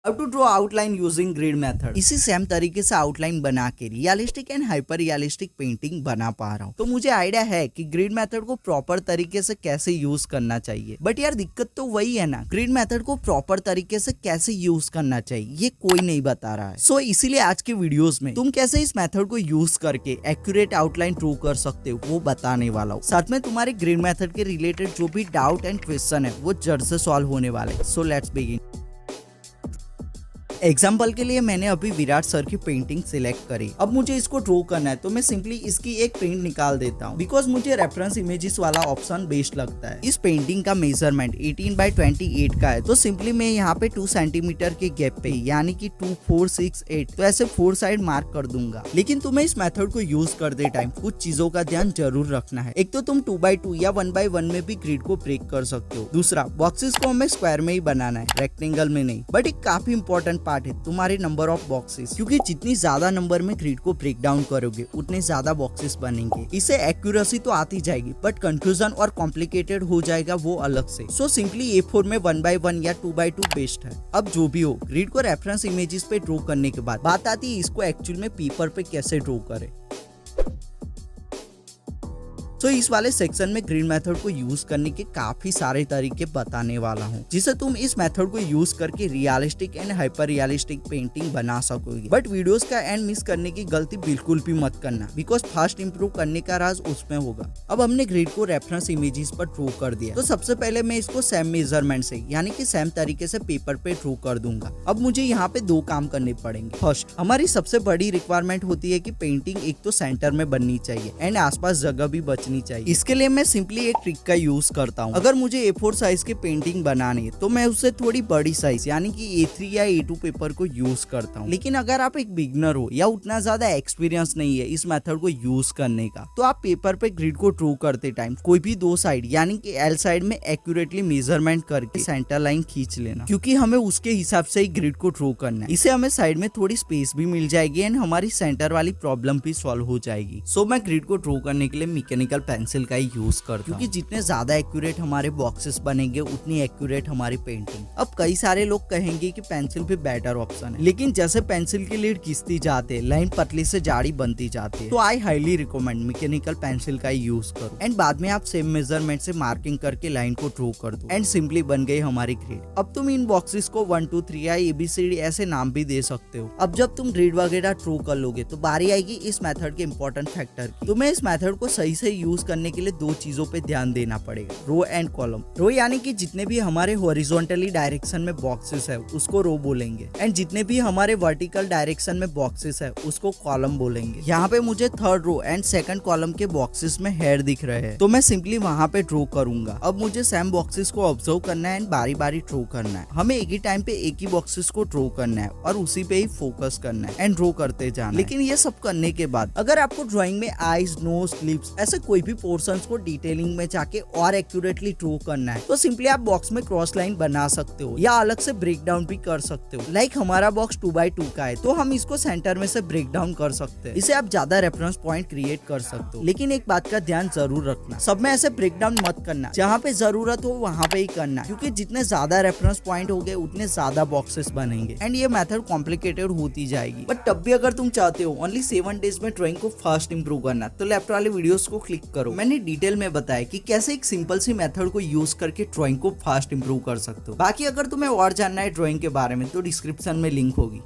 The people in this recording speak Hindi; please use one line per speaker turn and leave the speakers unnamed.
How to draw outline using grid method. इसी सेम तरीके से आउटलाइन बना के realistic and hyper realistic painting बना पा रहा हूँ। तो मुझे आइडिया है कि ग्रिड मेथड को प्रॉपर तरीके से कैसे यूज करना चाहिए, बट यार दिक्कत तो वही है ना, ग्रिड मेथड को प्रॉपर तरीके से कैसे यूज करना चाहिए ये कोई नहीं बता रहा है। सो इसीलिए आज के वीडियोस में तुम कैसे इस मेथड को यूज करके एक्यूरेट आउटलाइन ड्रॉ कर सकते हो वो बताने वाला हूँ। साथ में तुम्हारे ग्रिड मेथड के रिलेटेड जो भी डाउट एंड क्वेश्चन है वो जड़ से सॉल्व होने वाले। So let's begin. एग्जाम्पल के लिए मैंने अभी विराट सर की पेंटिंग सिलेक्ट करी। अब मुझे इसको ड्रॉ करना है तो मैं सिंपली इसकी एक प्रिंट निकाल देता हूँ, बिकॉज मुझे रेफरेंस इमेजेस वाला ऑप्शन बेस्ट लगता है। इस पेंटिंग का मेजरमेंट 18x28 का है, तो सिंपली मैं यहाँ पे 2 सेंटीमीटर के गैप पे यानी कि 2 4 6 8 तो ऐसे 4 साइड मार्क कर दूंगा। लेकिन तुम्हें इस मेथड को यूज करते टाइम कुछ चीजों का ध्यान जरूर रखना है। एक तो तुम 2x2 या 1x1 में भी ग्रिड को ब्रेक कर सकते हो। दूसरा, बॉक्सेस को हमें स्क्वायर में ही बनाना है, रेक्टेंगल में नहीं। बट एक काफी इंपॉर्टेंट पार्ट है तुम्हारे नंबर ऑफ बॉक्सेस, क्योंकि जितनी ज्यादा नंबर में ग्रिड को ब्रेक डाउन करोगे उतने ज्यादा बॉक्सेस बनेंगे। इससे एक्यूरेसी तो आती जाएगी बट कंफ्यूजन और कॉम्प्लिकेटेड हो जाएगा वो अलग से। सो सिंपली A4 में 1x1 या 2x2 बेस्ट है। अब जो भी हो, ग्रिड को रेफरेंस इमेजेस पे ड्रॉ करने के बाद बात आती है इसको एक्चुअल में पेपर पे कैसे ड्रॉ करें। तो इस वाले सेक्शन में ग्रिड मेथड को यूज करने के काफी सारे तरीके बताने वाला हूँ, जिससे तुम इस मेथड को यूज करके realistic and hyper realistic painting बना सकोगे। बट वीडियोस का एंड मिस करने की गलती बिल्कुल भी मत करना, बिकॉज फास्ट इंप्रूव करने का राज उसमें होगा। अब हमने ग्रिड को रेफरेंस इमेजेस पर ड्रॉ कर दिया, तो सबसे पहले मैं इसको सेम मेजरमेंट से यानी कि सेम तरीके से पेपर पे ड्रॉ कर दूंगा। अब मुझे यहाँ पे 2 काम करने पड़ेंगे। फर्स्ट, हमारी सबसे बड़ी रिक्वायरमेंट होती है कि पेंटिंग एक तो सेंटर में बननी चाहिए एंड आसपास जगह भी बचनी चाहिए। इसके लिए मैं सिंपली एक ट्रिक का यूज करता हूँ। अगर मुझे A4 साइज की पेंटिंग बनानी है तो मैं उससे थोड़ी बड़ी साइज यानी कि A3 या A2 पेपर को यूज करता हूँ। लेकिन अगर आप एक बिगनर हो या उतना ज्यादा एक्सपीरियंस नहीं है इस मेथड को यूज करने का, तो आप पेपर पे ग्रिड को ड्रॉ करते टाइम कोई भी 2 साइड यानी कि L साइड में एक्यूरेटली मेजरमेंट करके सेंटर लाइन खींच लेना, क्योंकि हमें उसके हिसाब से ही ग्रिड को ड्रॉ करना है। इससे हमें साइड में थोड़ी स्पेस भी मिल जाएगी एंड हमारी सेंटर वाली प्रॉब्लम भी सॉल्व हो जाएगी। सो मैं ग्रिड को ड्रॉ करने के लिए मैकेनिकल पेंसिल का ही यूज करता हूं, क्योंकि जितने ज्यादा एक्यूरेट हमारे बॉक्सेस बनेंगे उतनी एक्यूरेट हमारी पेंटिंग। अब कई सारे लोग कहेंगे कि पेंसिल भी बेटर ऑप्शन है, लेकिन जैसे पेंसिल की लीड खिंचती जाते लाइन पतली से जाड़ी बनती जाती है, तो I highly recommend mechanical pencil का यूज करो। एंड बाद में आप सेम मेजरमेंट से मार्किंग करके लाइन को ड्रॉ कर दो एंड सिंपली बन गई हमारी ग्रिड। अब तुम इन बॉक्सेस को 1 2 3 या ABCD ऐसे नाम भी दे सकते हो। अब जब तुम ग्रिड वगैरह ड्रॉ कर लोगे तो बारी आएगी इस मेथड के इंपॉर्टेंट फैक्टर की। तुम्हें इस मेथड को सही से यूज करने के लिए 2 चीजों पे ध्यान देना पड़ेगा, रो एंड कॉलम। रो यानी कि जितने भी हमारे हॉरिजॉन्टली डायरेक्शन में बॉक्सेस है उसको रो बोलेंगे, एंड जितने भी हमारे वर्टिकल डायरेक्शन में बॉक्सेस है उसको कॉलम बोलेंगे। यहाँ पे मुझे 3rd row and 2nd column के बॉक्सेस में हेड दिख रहे हैं, तो मैं सिंपली वहां पे ड्रॉ करूंगा। अब मुझे सेम बॉक्सेस को ऑब्जर्व करना है एंड बारी बारी ड्रॉ करना है। हमें एक ही टाइम पे एक ही बॉक्सेस को ड्रॉ करना है और उसी पे ही फोकस करना है एंड ड्रॉ करते जाना। लेकिन ये सब करने के बाद अगर आपको ड्रॉइंग में आईज, नोज, लिप्स ऐसे कोई भी पोर्शंस को डिटेलिंग में जाके और एक्यूरेटली ड्रॉ करना है, तो सिंपली आप बॉक्स में क्रॉस लाइन बना सकते हो या अलग से ब्रेक डाउन भी कर सकते हो। लाइक हमारा बॉक्स 2x2 का है तो हम इसको सेंटर में से ब्रेक डाउन कर सकते हैं। इसे आप ज्यादा रेफरेंस पॉइंट क्रिएट कर सकते हो। लेकिन एक बात का ध्यान जरूर रखना, सब में ऐसे ब्रेक डाउन मत करना, जहाँ पे जरूरत हो वहाँ पे ही करना, क्योंकि जितने ज्यादा रेफरेंस पॉइंट होंगे उतने ज्यादा बॉक्सेस बनेंगे एंड ये मेथड कॉम्प्लिकेटेड होती जाएगी। बट तब भी अगर तुम चाहते हो ओनली 7 डेज में ड्रॉइंग को फास्ट इंप्रूव करना, तो लेफ्ट वाले वीडियोस को क्लिक करो। मैंने डिटेल में बताया कि कैसे एक सिंपल सी मेथड को यूज करके ड्राइंग को फास्ट इंप्रूव कर सकते हो। बाकी अगर तुम्हें और जानना है ड्राइंग के बारे में तो डिस्क्रिप्शन में लिंक होगी।